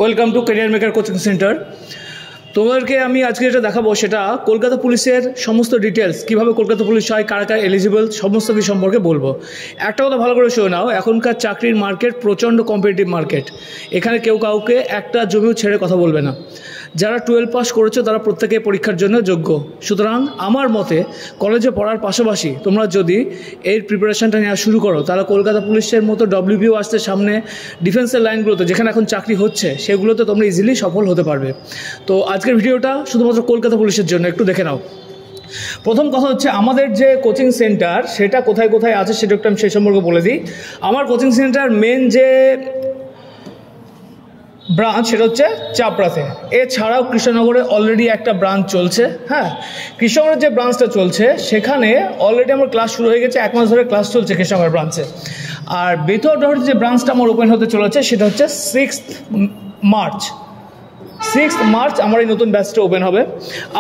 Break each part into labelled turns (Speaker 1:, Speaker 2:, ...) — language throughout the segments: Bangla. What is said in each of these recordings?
Speaker 1: Welcome to career maker coaching centre. তোমাদেরকে আমি আজকে যেটা দেখাবো সেটা কলকাতা পুলিশের সমস্ত ডিটেলস, কীভাবে কলকাতা পুলিশ হয়, কারা কারা এলিজিবল, সমস্ত কিছু সম্পর্কে বলবো। একটা কথা ভালো করে শুনে নাও, এখনকার চাকরির মার্কেট প্রচণ্ড কম্পিটিটিভ মার্কেট। এখানে কেউ কাউকে একটা জমিও ছেড়ে কথা বলবে না। যারা 12 পাস করেছো তারা প্রত্যেকে পরীক্ষার জন্য যোগ্য। সুতরাং আমার মতে কলেজে পড়ার পাশাপাশি তোমরা যদি এর প্রিপারেশনটা নেওয়া শুরু করো তাহলে কলকাতা পুলিশের মতো WBO আসতে সামনে ডিফেন্সের লাইনগুলোতে যেখানে এখন চাকরি হচ্ছে সেগুলোতে তোমরা ইজিলি সফল হতে পারবে। তো আজকের ভিডিওটা শুধুমাত্র কলকাতা পুলিশের জন্য, একটু দেখে নাও। প্রথম কথা হচ্ছে আমাদের যে কোচিং সেন্টার সেটা কোথায় কোথায় আছে সেটা একটু আমি সেই সম্পর্কে বলে দিই। আমার কোচিং সেন্টার মেন যে ব্রাঞ্চ সেটা হচ্ছে চাপড়াতে। এছাড়াও কৃষ্ণনগরে অলরেডি একটা ব্রাঞ্চ চলছে। হ্যাঁ, কৃষ্ণনগরের যে ব্রাঞ্চটা চলছে সেখানে অলরেডি আমার ক্লাস শুরু হয়ে গেছে, 1 মাস ধরে ক্লাস চলছে কৃষ্ণনগর ব্রাঞ্চে। আর বেতুয়ার যে ব্রাঞ্চটা আমার ওপেন হতে চলেছে সেটা হচ্ছে 6th মার্চ আমার এই নতুন ব্যাচটা ওপেন হবে।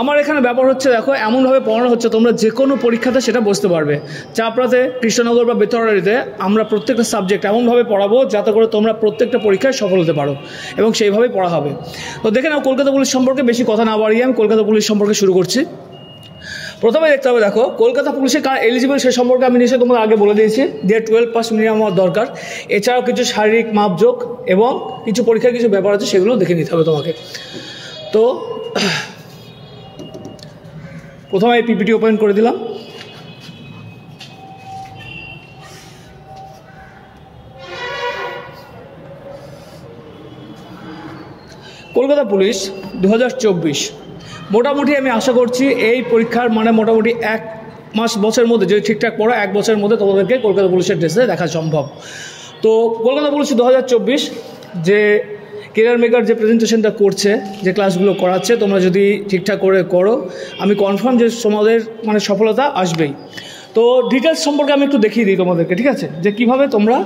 Speaker 1: আমার এখানে ব্যাপার হচ্ছে দেখো, এমনভাবে পড়ানো হচ্ছে তোমরা যে কোনো পরীক্ষাতে সেটা বসতে পারবে। চাপড়াতে, কৃষ্ণনগর বা বেতরারিতে আমরা প্রত্যেকটা সাবজেক্ট এমনভাবে পড়াবো যাতে করে তোমরা প্রত্যেকটা পরীক্ষায় সফল হতে পারো, এবং সেইভাবেই পড়া হবে। তো দেখে নাও, কলকাতা পুলিশ সম্পর্কে বেশি কথা না বাড়িয়ে আমি কলকাতা পুলিশ সম্পর্কে শুরু করছি। প্রথমে দেখতে হবে, দেখো কলকাতা পুলিশে কার এলিজিবল সে সম্পর্কে আমি নিশ্চয়ই তোমাদের আগে বলে দিয়েছি যে 12 পাস মিনিমাম আমার দরকার। এছাড়াও কিছু শারীরিক মাপযোগ এবং কিছু পরীক্ষার কিছু ব্যাপার আছে, সেগুলো দেখে নিতে হবে তোমাকে। তো প্রথমে এই পিপিটি ওপেন করে দিলাম। কলকাতা পুলিশ 2024 মোটামুটি আমি আশা করছি এই পরীক্ষার মোটামুটি 1 বছরের মধ্যে যদি ঠিকঠাক পড়ো 1 বছরের মধ্যে তোমাদেরকে কলকাতা পুলিশের ড্রেসে দেখা সম্ভব। তো কলকাতা পুলিশ 2024 যে ক্যারিয়ার মেকার যে প্রেজেন্টেশনটা করছে, যে ক্লাসগুলো করাচ্ছে, তোমরা যদি ঠিকঠাক করে করো আমি কনফার্ম যে তোমাদের সফলতা আসবেই। তো ডিটেলস সম্পর্কে আমি একটু দেখিয়ে দিই তোমাদেরকে, ঠিক আছে, যে কিভাবে তোমরা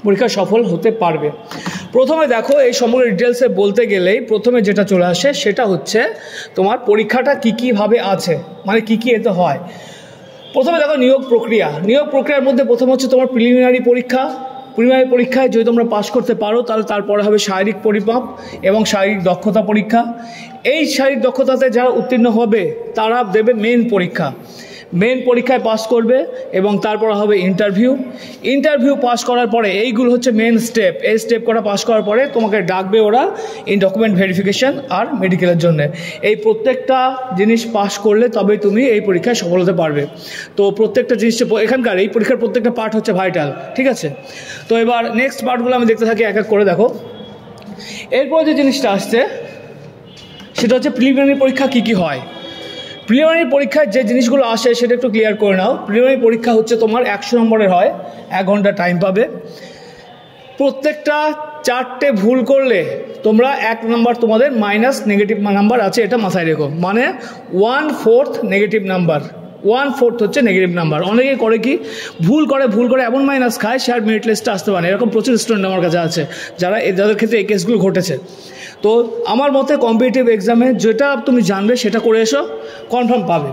Speaker 1: পরীক্ষা সফল হতে পারবে। প্রথমে দেখো, এই সম্পর্কে ডিটেলসে বলতে গেলেই প্রথমে যেটা চলে আসে সেটা হচ্ছে তোমার পরীক্ষাটা কীভাবে আছে, কী এতে হয়। প্রথমে দেখো নিয়োগ প্রক্রিয়ার মধ্যে প্রথম হচ্ছে তোমার প্রিলিমিনারি পরীক্ষায় যদি তোমরা পাশ করতে পারো তাহলে তারপরে হবে শারীরিক পরিমাপ এবং শারীরিক দক্ষতা পরীক্ষা। এই শারীরিক দক্ষতাতে যারা উত্তীর্ণ হবে তারা দেবে মেন পরীক্ষায় পাস করবে এবং তারপর হবে ইন্টারভিউ পাস করার পরে এইগুলো হচ্ছে মেন স্টেপ। এই স্টেপ করা পাস করার পরে তোমাকে ডাকবে ওরা ডকুমেন্ট ভেরিফিকেশন আর মেডিকেলের জন্য। এই প্রত্যেকটা জিনিস পাস করলে তবেই তুমি এই পরীক্ষায় সফল হতে পারবে। তো প্রত্যেকটা জিনিস এখানকার এই পরীক্ষার প্রত্যেকটা পার্ট হচ্ছে ভাইটাল, ঠিক আছে। তো এবার নেক্সট পার্টগুলো আমি দেখতে থাকি এক এক করে। দেখো এরপর যে জিনিসটা আসছে সেটা হচ্ছে প্রিলিমিনারি পরীক্ষা কী হয়। প্রিলিমিনারি পরীক্ষায় যে জিনিসগুলো আসে সেটা একটু ক্লিয়ার করে নাও। প্রিলিমিনারি পরীক্ষা হচ্ছে তোমার 100 নম্বরের হয়, 1 ঘন্টা টাইম পাবে। প্রত্যেকটা 4টে ভুল করলে তোমরা 1 নম্বর তোমাদের মাইনাস নেগেটিভ নাম্বার আছে, এটা মাথায় রেখো। 1/4 নেগেটিভ নাম্বার, 1/4 হচ্ছে নেগেটিভ নাম্বার। অনেকে করে কি ভুল করে এমন মাইনাস খায় সে আর মেরিট লিস্টে আসতে পারে। এরকম প্রচুর স্টুডেন্ট আমার কাছে আছে যাদের ক্ষেত্রে এই কেসগুলো ঘটেছে। তো আমার মতে কম্পিটিটিভ এক্সামে যেটা তুমি জানবে সেটা করে এসো, কনফার্ম পাবে।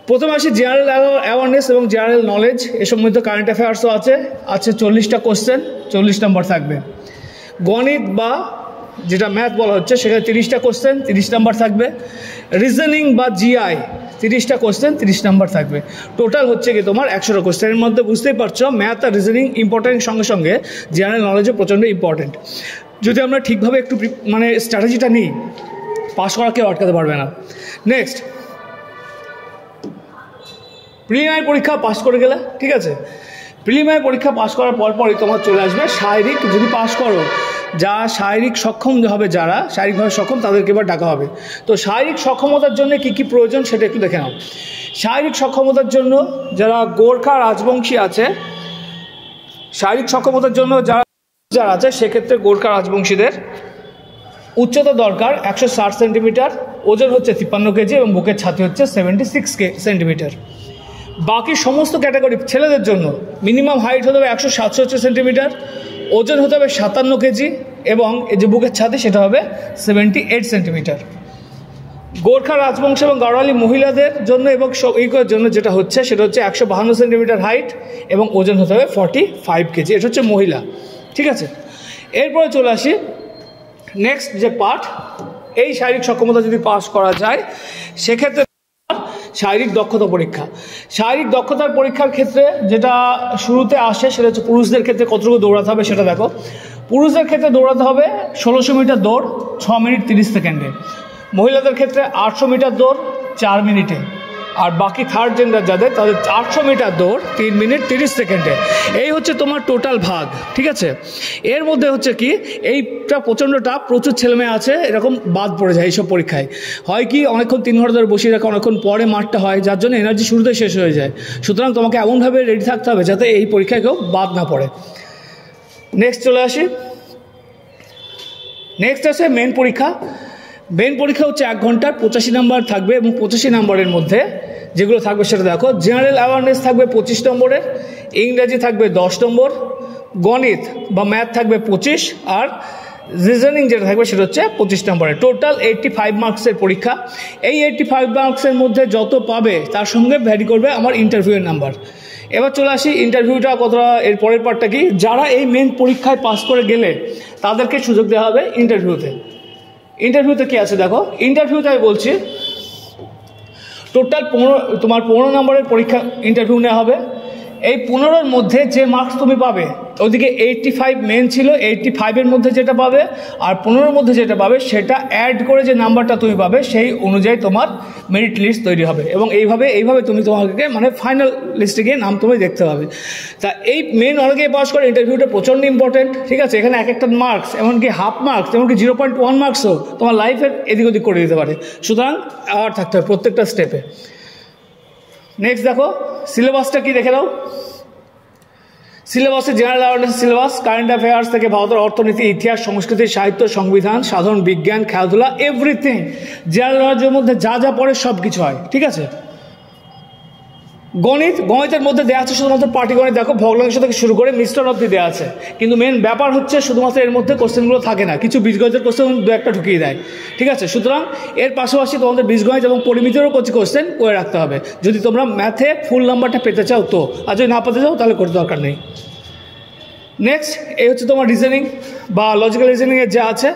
Speaker 1: প্রথমে আসি জেনারেল অ্যাওয়ারনেস এবং জেনারেল নলেজ। এসব মধ্যে কারেন্ট অ্যাফেয়ার্সও আছে 40টা কোশ্চেন, 40 নম্বর থাকবে। গণিত বা যেটা ম্যাথ বলা হচ্ছে সেখানে 30টা কোশ্চেন, 30 নম্বর থাকবে। রিজনিং বা GI 30টা কোশ্চেন, 30 নম্বর থাকবে। টোটাল হচ্ছে কি তোমার 100টা কোশ্চেনের মধ্যে। বুঝতেই পারছো ম্যাথ আর রিজনিং ইম্পর্টেন্ট, সঙ্গে সঙ্গে জেনারেল নলেজও প্রচণ্ড ইম্পর্টেন্ট। যদি আমরা ঠিকভাবে একটু স্ট্র্যাটেজিটা নিই, পাস করা কেউ আটকাতে পারবে না। নেক্সট, প্রিলিমিনারি পরীক্ষা পাস করে গেলে, ঠিক আছে, প্রিলিমিনারি পরীক্ষা পাস করার পরই তোমার চলে আসবে শারীরিক। যদি পাস করো, যা শারীরিক সক্ষম হবে, যারা শারীরিকভাবে সক্ষম তাদেরকে এবার ডাকা হবে। তো শারীরিক সক্ষমতার জন্য কী প্রয়োজন সেটা একটু দেখে নাও। শারীরিক সক্ষমতার জন্য যারা গোর্খা রাজবংশী আছে, শারীরিক সক্ষমতার জন্য যারা আছে সেক্ষেত্রে গোর্খা রাজবংশীদের উচ্চতা দরকার 160 সেন্টিমিটার, ওজন হচ্ছে 53 কেজি এবং বুকের ছাতি হচ্ছে 76 সেন্টিমিটার। বাকি সমস্ত ক্যাটাগরি ছেলেদের জন্য মিনিমাম হাইট হতে হবে 167 সেন্টিমিটার, ওজন হতে হবে 57 কেজি এবং এই যে বুকের ছাতি সেটা হবে 78 সেন্টিমিটার। গোর্খা রাজবংশ এবং গাড়োয়ালি মহিলাদের জন্য এবং এইগুলোর জন্য যেটা হচ্ছে সেটা হচ্ছে 152 সেন্টিমিটার হাইট এবং ওজন হতে হবে 45 কেজি। এটা হচ্ছে মহিলা, ঠিক আছে। এরপরে চলে আসি নেক্সট যে পার্ট, এই শারীরিক সক্ষমতা যদি পাস করা যায় সেক্ষেত্রে শারীরিক দক্ষতা পরীক্ষা। শারীরিক দক্ষতার পরীক্ষার ক্ষেত্রে যেটা শুরুতে আসে সেটা হচ্ছে পুরুষদের ক্ষেত্রে কতটুকু দৌড়াতে হবে সেটা দেখো। পুরুষদের ক্ষেত্রে দৌড়াতে হবে 1600 মিটার দৌড় 6 মিনিট 30 সেকেন্ডে, মহিলাদের ক্ষেত্রে 800 মিটার দৌড় 4 মিনিটে, আর বাকি থার্ড জেন্ডার যাদের তাদের 800 মিটার দৌড় 3 মিনিট 30 সেকেন্ডে। এই হচ্ছে তোমার টোটাল ভাগ, ঠিক আছে। এর মধ্যে হচ্ছে কি এইটা প্রচণ্ড টাফ, প্রচুর ছেলেমেয়ে আছে এরকম বাদ পড়ে যায় এইসব পরীক্ষায়। হয় কি অনেকক্ষণ 3 ঘন্টা ধরে বসিয়ে রাখা, অনেকক্ষণ পরে মারটা হয়, যার জন্য এনার্জি শুরুতে শেষ হয়ে যায়। সুতরাং তোমাকে এমনভাবে রেডি থাকতে হবে যাতে এই পরীক্ষায় কেউ বাদ না পড়ে। নেক্সট চলে আসি, নেক্সট আছে মেন পরীক্ষা। মেন পরীক্ষা হচ্ছে 1 ঘন্টার 85 নাম্বার থাকবে, এবং 85 নাম্বারের মধ্যে যেগুলো থাকবে সেটা দেখো। জেনারেল অ্যাওয়ারনেস থাকবে 25 নম্বরের, ইংরেজি থাকবে 10 নম্বর, গণিত বা ম্যাথ থাকবে 25, আর রিজনিং যেটা থাকবে সেটা হচ্ছে 25 নম্বরের। টোটাল 85 মার্কসের পরীক্ষা। এই 85 মার্কসের মধ্যে যত পাবে তার সঙ্গে ভ্যারি করবে আমার ইন্টারভিউয়ের নাম্বার। এবার চলে আসি ইন্টারভিউটা কতটা, এর পরের পার্টটা কি, যারা এই মেন পরীক্ষায় পাস করে গেলে তাদেরকে সুযোগ দেওয়া হবে ইন্টারভিউতে। ইন্টারভিউতে কি আছে দেখো, ইন্টারভিউতে আমি বলছি টোটাল 15 নম্বরের পরীক্ষা ইন্টারভিউ নেওয়া হবে। এই 15-র মধ্যে যে মার্কস তুমি পাবে, ওদিকে 85 মেন ছিল, 85-এর মধ্যে যেটা পাবে আর 15-র মধ্যে যেটা পাবে সেটা অ্যাড করে যে নাম্বারটা তুমি পাবে সেই অনুযায়ী তোমার মেরিট লিস্ট তৈরি হবে, এবং এইভাবে তুমি তোমাকে মানে ফাইনাল লিস্টে গিয়ে নাম তুমি দেখতে পাবে। তা এই মেন অনেকেই পাস করে, ইন্টারভিউটা প্রচণ্ড ইম্পর্টেন্ট, ঠিক আছে। এখানে এক একটা মার্কস, এমনকি হাফ মার্কস, এমনকি 0.1 মার্কসও তোমার লাইফের এদিক ওদিক করে দিতে পারে। সুতরাং অ্যাওয়ার থাকতে হবে প্রত্যেকটা স্টেপে। নেক্সট দেখো সিলেবাসটা কি দেখে নাও। সিলেবাসে general awareness syllabus, current affairs থেকে ভারতের অর্থনীতি, ইতিহাস, সংস্কৃতি, সাহিত্য, সংবিধান, সাধারণ বিজ্ঞান, খেলাধুলা, এভরিথিং জেনারেল নলেজের মধ্যে যা যা পড়ে সব কিছু হয়, ঠিক আছে। গণিতের মধ্যে দেওয়া আছে শুধুমাত্র পাটিগণিত, দেখো ভগ্নাংশ থেকে শুরু করে মিশ্রণ অবধি দেওয়া আছে, কিন্তু মেন ব্যাপার হচ্ছে শুধুমাত্র এর মধ্যে কোশ্চেনগুলো থাকে না, কিছু বীজগণিতের কোশ্চেন 2-1টা ঢুকিয়ে দেয়, ঠিক আছে। সুতরাং এর পাশাপাশি তোমাদের বীজগণিত এবং পরিমিতিরও কিছু কোশ্চেন করে রাখতে হবে যদি তোমরা ম্যাথে ফুল নাম্বারটা পেতে চাও তো, আর যদি না পেতে চাও তাহলে করতে দরকার নেই। নেক্সট এই হচ্ছে তোমার রিজনিং বা লজিক্যাল রিজনিংয়ের যা আছে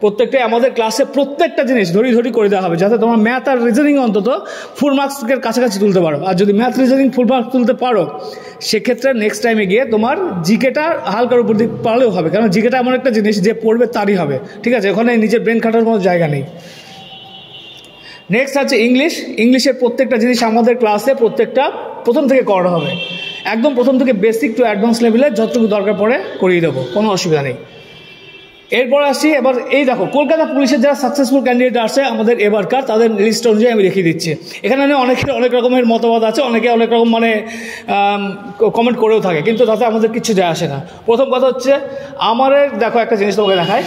Speaker 1: প্রত্যেকটাই আমাদের ক্লাসে প্রত্যেকটা জিনিস ধরি করে দেওয়া হবে, যাতে তোমার ম্যাথ আর রিজনিং অন্তত ফুল মার্কসের কাছাকাছি তুলতে পারো। আর যদি ম্যাথ রিজনিং ফুল মার্কস তুলতে পারো সেক্ষেত্রে নেক্সট টাইমে গিয়ে তোমার জিকেটা হালকার উপর দিকে পারলেও হবে, কারণ জিকেটা এমন একটা জিনিস যে পড়বে তারই হবে, ঠিক আছে। ওখানে নিজের ব্রেন খাটার কোনো জায়গা নেই। নেক্সট আছে ইংলিশের প্রত্যেকটা জিনিস আমাদের ক্লাসে প্রত্যেকটা প্রথম থেকে করা হবে, একদম প্রথম থেকে বেসিক টু অ্যাডভান্স লেভেলে যতটুকু দরকার পড়ে করিয়ে দেবো, কোনো অসুবিধা নেই। এরপর আসি এবার এই দেখো কলকাতা পুলিশের যারা সাকসেসফুল ক্যান্ডিডেট আসে আমাদের এবারকার, তাদের লিস্ট অনুযায়ী আমি দেখিয়ে দিচ্ছি। এখানে অনেকের অনেক রকমের মতবাদ আছে, অনেকে অনেক রকম মানে কমেন্ট করেও থাকে, কিন্তু তাতে আমাদের কিছু যায় আসে না। প্রথম কথা হচ্ছে আমাদের দেখো একটা জিনিস তোমাকে দেখায়,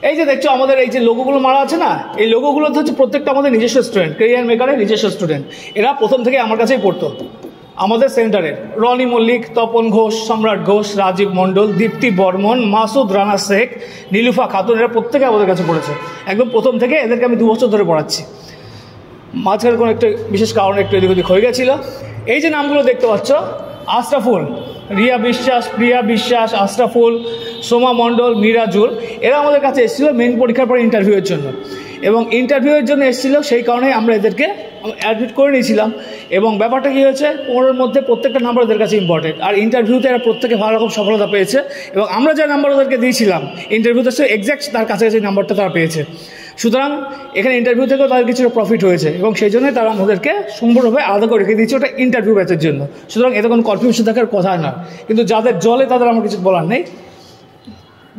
Speaker 1: এই যে দেখছো আমাদের এই যে লোগোগুলো মারা আছে না, এই লোগোগুলোতে হচ্ছে প্রত্যেকটা আমাদের নিজস্ব স্টুডেন্ট, কেরিয়ার মেকারের নিজস্ব স্টুডেন্ট। এরা প্রথম থেকে আমার কাছেই পড়তো আমাদের সেন্টারের। রনি মল্লিক, তপন ঘোষ, সম্রাট ঘোষ, রাজীব মণ্ডল, দীপ্তি বর্মন, মাসুদ রানা শেখ, নীলুফা খাতুন, এরা প্রত্যেকে আমাদের কাছে পড়েছে একদম প্রথম থেকে। এদেরকে আমি 2 বছর ধরে পড়াচ্ছি। মাঝখানে কোনো একটা বিশেষ কারণে একটু এদিক ওদিক হয়ে গেছিলো। এই যে নামগুলো দেখতে পাচ্ছ, আশরাফুল, রিয়া বিশ্বাস, প্রিয়া বিশ্বাস, আশরাফুল, সোমা মণ্ডল, মিরাজুল, এরা আমাদের কাছে এসেছিলো মেন পরীক্ষার পর ইন্টারভিউয়ের জন্য, এবং ইন্টারভিউয়ের জন্য এসেছিলো সেই কারণে আমরা এদেরকে অ্যাডমিট করে নিয়েছিলাম। এবং ব্যাপারটা কী হয়েছে, 15-র মধ্যে প্রত্যেকটা নাম্বার ওদের কাছে ইম্পর্টেন্ট, আর ইন্টারভিউতে এরা প্রত্যেকে ভালো রকম সফলতা পেয়েছে, এবং আমরা যে নাম্বার ওদেরকে দিয়েছিলাম ইন্টারভিউতে সে এক্স্যাক্ট তার কাছাকাছি নাম্বারটা তারা পেয়েছে। সুতরাং এখানে ইন্টারভিউ থেকেও তাদের কিছুটা প্রফিট হয়েছে, এবং সেই জন্যই তারা আমাদেরকে সম্পূর্ণভাবে আলাদা করে রেখে দিয়েছে ওটা ইন্টারভিউ ব্যাচের জন্য। সুতরাং এতে কোনো কনফিউশন থাকার কথা না, কিন্তু যাদের জলে তাদের আমার কিছু বলার নেই,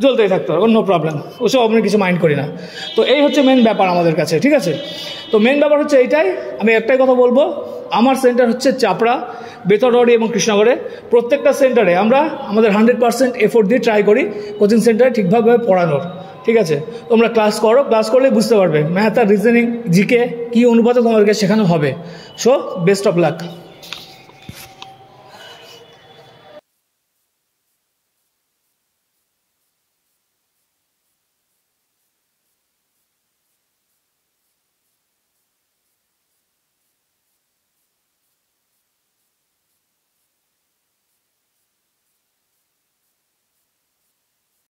Speaker 1: জ্বলতেই থাকতে হবে, নো প্রবলেম, ওসব আমি কিছু মাইন্ড করি না। তো এই হচ্ছে মেন ব্যাপার আমাদের কাছে, ঠিক আছে। তো মেন ব্যাপার হচ্ছে এইটাই। আমি একটাই কথা বলবো, আমার সেন্টার হচ্ছে চাপড়া, বেতরবাড়ি এবং কৃষ্ণনগরে। প্রত্যেকটা সেন্টারে আমরা আমাদের 100% এফোর্ট দিয়ে ট্রাই করি কোচিং সেন্টারে ঠিকভাবে পড়ানোর, ঠিক আছে। তোমরা ক্লাস করো, ক্লাস করলে বুঝতে পারবে ম্যাথ আর রিজনিং জিকে কী অনুপাতে তোমাদেরকে শেখানো হবে। So best of luck.